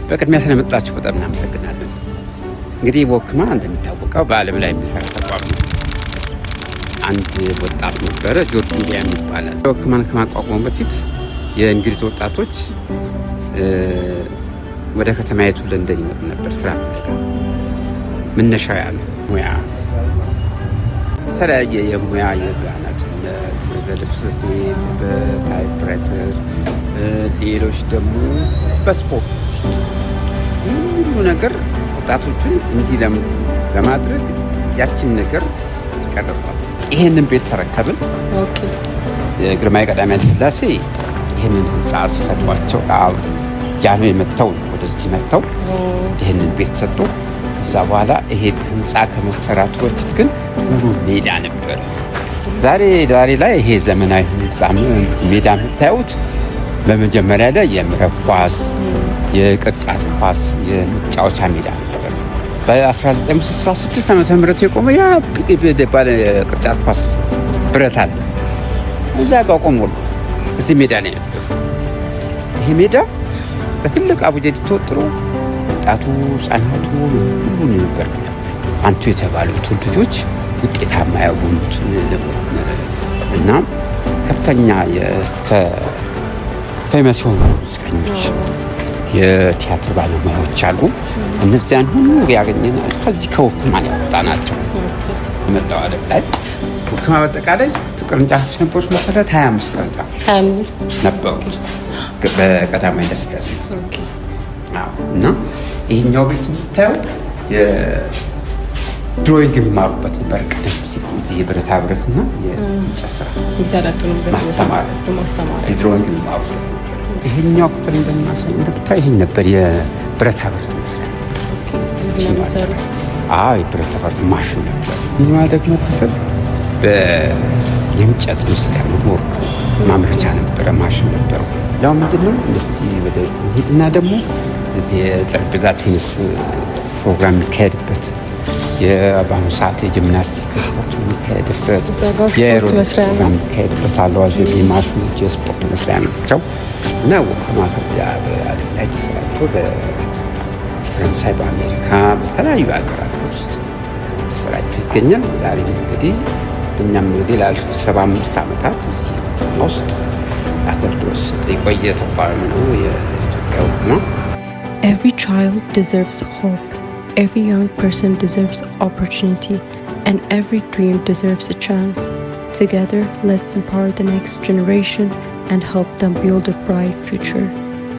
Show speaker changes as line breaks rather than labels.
በቅድሚያ ስለመጣችሁ በጣም እናመሰግናለን። እንግዲህ ወክማ እንደሚታወቀው በዓለም ላይ የሚሰራ ተቋም ነው። አንድ ወጣት ነበረ ጆርጅ ዊሊያም ይባላል። ወክማን ከማቋቋሙ በፊት የእንግሊዝ ወጣቶች ወደ ከተማይቱ ለንደን ይመጡ ነበር ስራ ፍለጋ። መነሻው ያ ነው። ሙያ የተለያየ የሙያ የአናጺነት፣ በልብስ ስፌት፣ በታይፕራይተር፣ ሌሎች ደግሞ በስፖርት ሁሉ ነገር ወጣቶችን እንዲህ ለማድረግ ያችን ነገር ይቀርባል። ይሄንን ቤት ተረከብን። የግርማዊ ቀዳማዊ ኃይለ ሥላሴ ይህንን ህንፃ ሲሰጧቸው ጃንሆይ መጥተው ወደዚህ መጥተው ይህንን ቤት ሰጡ። ከዛ በኋላ ይሄ ህንፃ ከመሰራቱ በፊት ግን ሙሉ ሜዳ ነበረ። ዛሬ ላይ ይሄ ዘመናዊ ህንፃ ሜዳ የምታዩት በመጀመሪያ ላይ የመረብ ኳስ፣ የቅርጫት ኳስ የመጫወቻ ሜዳ ነበር። በ1966 ዓ.ም የቆመ ያ ባለ ቅርጫት ኳስ ብረት አለ። እዛ ጋር ቆሞ እዚህ ሜዳ ላይ ነበር። ይሄ ሜዳ በትልቅ አቡጀዲ ተወጥሮ ወጣቱ፣ ህጻናቱ ሁሉ ነበር። አንቱ የተባሉት ልጆች ውጤታማ ያሉት እና ከፍተኛ እስከ ፌመስ የሆኑ ሙዚቀኞች፣ የቲያትር ባለሙያዎች አሉ። እነዚያን ሁሉ ያገኘናቸው ከዚህ ከወክማን ያወጣናቸው። መላው ዓለም ላይ ወክማ በአጠቃላይ ቅርንጫፎች ነበሩት መሰረት 25 ቅርንጫፎች ነበሩት በቀዳማዊ ኃይለ ሥላሴ። እና ይሄኛው ቤት የምታየው የድሮይንግ የሚማሩበት ነበር። ቀደም ሲል እዚህ የብረታ ብረትና የእንጨት ስራ ማስተማር የድሮይንግ የሚማሩበት ነበር። ይሄኛው ክፍል እንደምታየው ይሄን ነበር የብረታ ብረት መስሪያ። የብረታ ብረት ማሽን ነበር። እኛ ደግሞ ክፍል የእንጨት መስሪያ ሞር ማምረቻ ነበረ፣ ማሽን ነበረው። ያው ምንድነው እንደዚህ ወደ ሄድና ደግሞ የጠረጴዛ ቴኒስ ፕሮግራም የሚካሄድበት በአሁኑ ሰዓት የጂምናስቲክ ስፖርት የሚካሄድበት የኤሮቢክስ ፕሮግራም የሚካሄድበት አለዋዘቢ ማሽኖች የስፖርት መስሪያ ናቸው። እና ወክማ በዓለም ላይ ተሰራጭቶ በፈረንሳይ፣ በአሜሪካ፣ በተለያዩ ሀገራት ውስጥ ተሰራጭቶ ይገኛል። ዛሬም እንግዲህ እኛም እንግዲህ ላለፉት 75 ዓመታት እዚህ ውስጥ አገልግሎት የቆየ ተቋም ነው የኢትዮጵያ ወክማ።
Every child deserves hope. Every young person deserves opportunity, and every dream deserves a chance. Together, let's empower the next generation and help them build a bright future.